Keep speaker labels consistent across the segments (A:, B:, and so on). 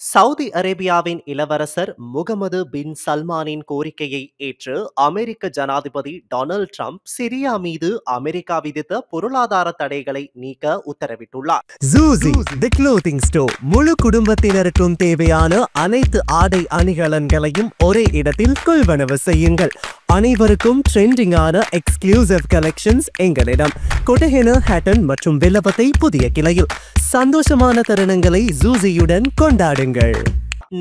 A: Saudi அரேபியாவின் இளவரசர் முகமது பின் சல்மானின் கோரிக்கையை ஏற்று அமெரிக்க ஜனாதிபதி டொனால்ட் ட்ரம்ப் சிரியா மீது அமெரிக்கா விதித்த பொருளாதார தடைகளை நீக்க உத்தரவிட்டுள்ளார்.
B: ஜூசி தி க்ளோத்திங் ஸ்டோர் முழு குடும்பத்தினருக்கும் தேவையான அனைத்து ஆடை அணிகலன்களையும் ஒரே இடத்தில் கொள்வனவு செய்யுங்கள். அனைவருக்கும் ட்ரெண்டிங்கான எக்ஸ்க்ளூசிவ் கலெக்ஷன்ஸ் எங்களிடம். கொட்டஹென, ஹேட்டன் மற்றும் வில்லபத்தை புதிய கிளையில். சந்தோஷமான தருணங்களை ஜூசியுடன் கொண்டாடுங்கள்.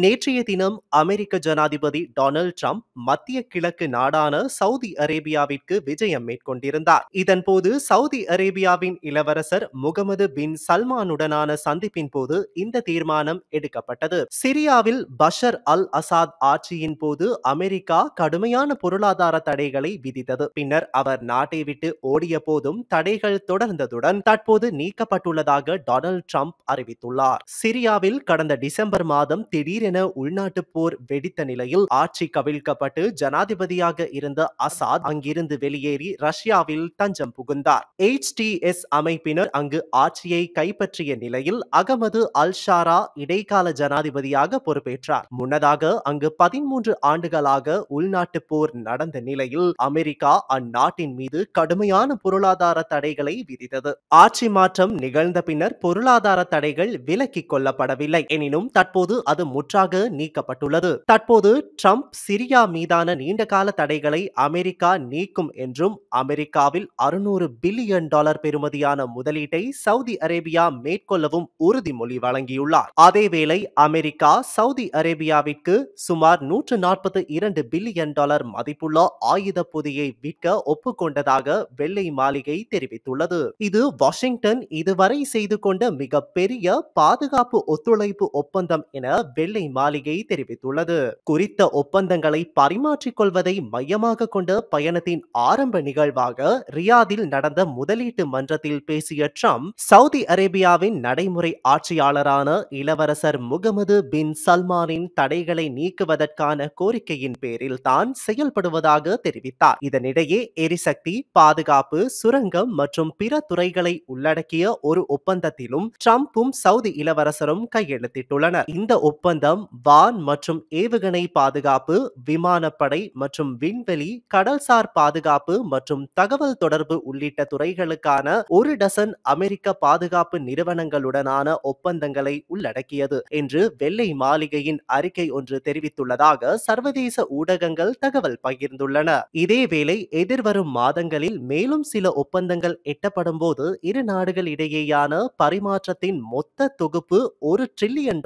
A: நேற்றைய தினம் அமெரிக்க ஜனாதிபதி டொனால்ட் ட்ரம்ப் மத்திய கிழக்கு நாடான சவுதி அரேபியாவிற்கு விஜயம் மேற்கொண்டிருந்தார். இதன்போது சவுதி அரேபியாவின் இளவரசர் முகமது பின் சல்மானுடனான சந்திப்பின் போது இந்த தீர்மானம் எடுக்கப்பட்டது. சிரியாவில் பஷர் அல் அசாத் ஆட்சியின் போது அமெரிக்கா கடுமையான பொருளாதார தடைகளை விதித்தது. பின்னர் அவர் நாட்டை விட்டு ஓடிய போதும் தடைகள் தொடர்ந்ததுடன் தற்போது நீக்கப்பட்டுள்ளதாக டொனால்ட் ட்ரம்ப் அறிவித்துள்ளார். சிரியாவில் கடந்த டிசம்பர் மாதம் திடீரென உள்நாட்டு போர் வெடித்த நிலையில் ஆட்சி கவிழ்க்கப்பட்டு ஜனாதிபதியாக இருந்த அசாத் அங்கிருந்து வெளியேறி ரஷ்யாவில் தஞ்சம் புகுந்தார். HTS அமைப்பினர் அங்கு ஆட்சியை கைப்பற்றிய நிலையில் அகமது அல் ஷாரா இடைக்கால ஜனாதிபதியாக பொறுப்பேற்றார். முன்னதாக அங்கு 13 ஆண்டுகளாக உள்நாட்டு போர் நடந்த நிலையில் அமெரிக்கா அந்நாட்டின் மீது கடுமையான பொருளாதார தடைகளை விதித்தது. ஆட்சி மாற்றம் நிகழ்ந்த பின்னர் பொருளாதார தடைகள் விலக்கிக் கொள்ளப்படவில்லை. எனினும் தற்போது அது முற்றாக நீக்கப்பட்டுள்ளது. தற்போது ட்ரம்ப் சிரியா மீதான நீண்டகால தடைகளை அமெரிக்கா நீக்கும் என்றும் அமெரிக்காவில் $600 பில்லியன் பெறுமதியான முதலீட்டை சவுதி அரேபியா மேற்கொள்ளவும் உறுதிமொழி வழங்கியுள்ளார். அதேவேளை அமெரிக்கா சவுதி அரேபியாவிற்கு சுமார் $142 பில்லியன் மதிப்புள்ள ஆயுத பொதியை விற்க ஒப்புக்கொண்டதாக வெள்ளை மாளிகை தெரிவித்துள்ளது. இது வாஷிங்டன் இதுவரை செய்து கொண்ட மிகப்பெரிய பாதுகாப்பு ஒத்துழைப்பு ஒப்பந்தம் என வெள்ளை மாளிகை தெரிவித்துள்ளது. குறித்த ஒப்பந்தங்களை பரிமாற்றிக் கொள்வதை மையமாக கொண்ட பயணத்தின் ஆரம்ப நிகழ்வாக ரியாதில் நடந்த முதலீட்டு மன்றத்தில் பேசிய ட்ரம்ப் சவுதி அரேபியாவின் நடைமுறை ஆட்சியாளரான இளவரசர் முகமது பின் சல்மானின் தடைகளை நீக்குவதற்கான கோரிக்கையின் பேரில் தான் செயல்படுவதாக தெரிவித்தார். இதனிடையே எரிசக்தி, பாதுகாப்பு, சுரங்கம் மற்றும் பிற துறைகளை உள்ளடக்கிய ஒரு ஒப்பந்தத்திலும் ட்ரம்பும் சவுதி இளவரசரும் கையெழுத்திட்டுள்ளனர். இந்த ஒப்பந்தம் வான் மற்றும் ஏவுகணை பாதுகாப்பு, விமானப்படை மற்றும் விண்வெளி, கடல்சார் பாதுகாப்பு மற்றும் தகவல் தொடர்பு உள்ளிட்ட துறைகளுக்கான 1 டசன் அமெரிக்க பாதுகாப்பு நிறுவனங்களுடனான ஒப்பந்தங்களை உள்ளடக்கியது என்று வெள்ளை மாளிகையின் அறிக்கை ஒன்று தெரிவித்துள்ளதாக சர்வதேச ஊடகங்கள் தகவல் பகிர்ந்துள்ளன. இதேவேளை எதிர்வரும் மாதங்களில் மேலும் சில ஒப்பந்தங்கள் எட்டப்படும் போது இரு நாடுகள் இடையேயான பரிமாற்றத்தின் மொத்த தொகுப்பு $1 டிரில்லியன்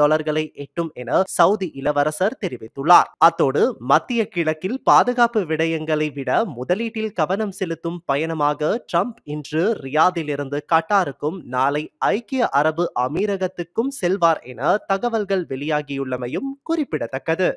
A: எட்டும் என சவுதி இளவரசர் தெரிவித்துள்ளார். அத்தோடு மத்திய கிழக்கில் பாதுகாப்பு விடயங்களை விட முதலீட்டில் கவனம் செலுத்தும் பயணமாக ட்ரம்ப் இன்று ரியாதிலிருந்து கட்டாருக்கும் நாளை ஐக்கிய அரபு அமீரகத்துக்கும் செல்வார் என தகவல்கள் வெளியாகியுள்ளமையும் குறிப்பிடத்தக்கது.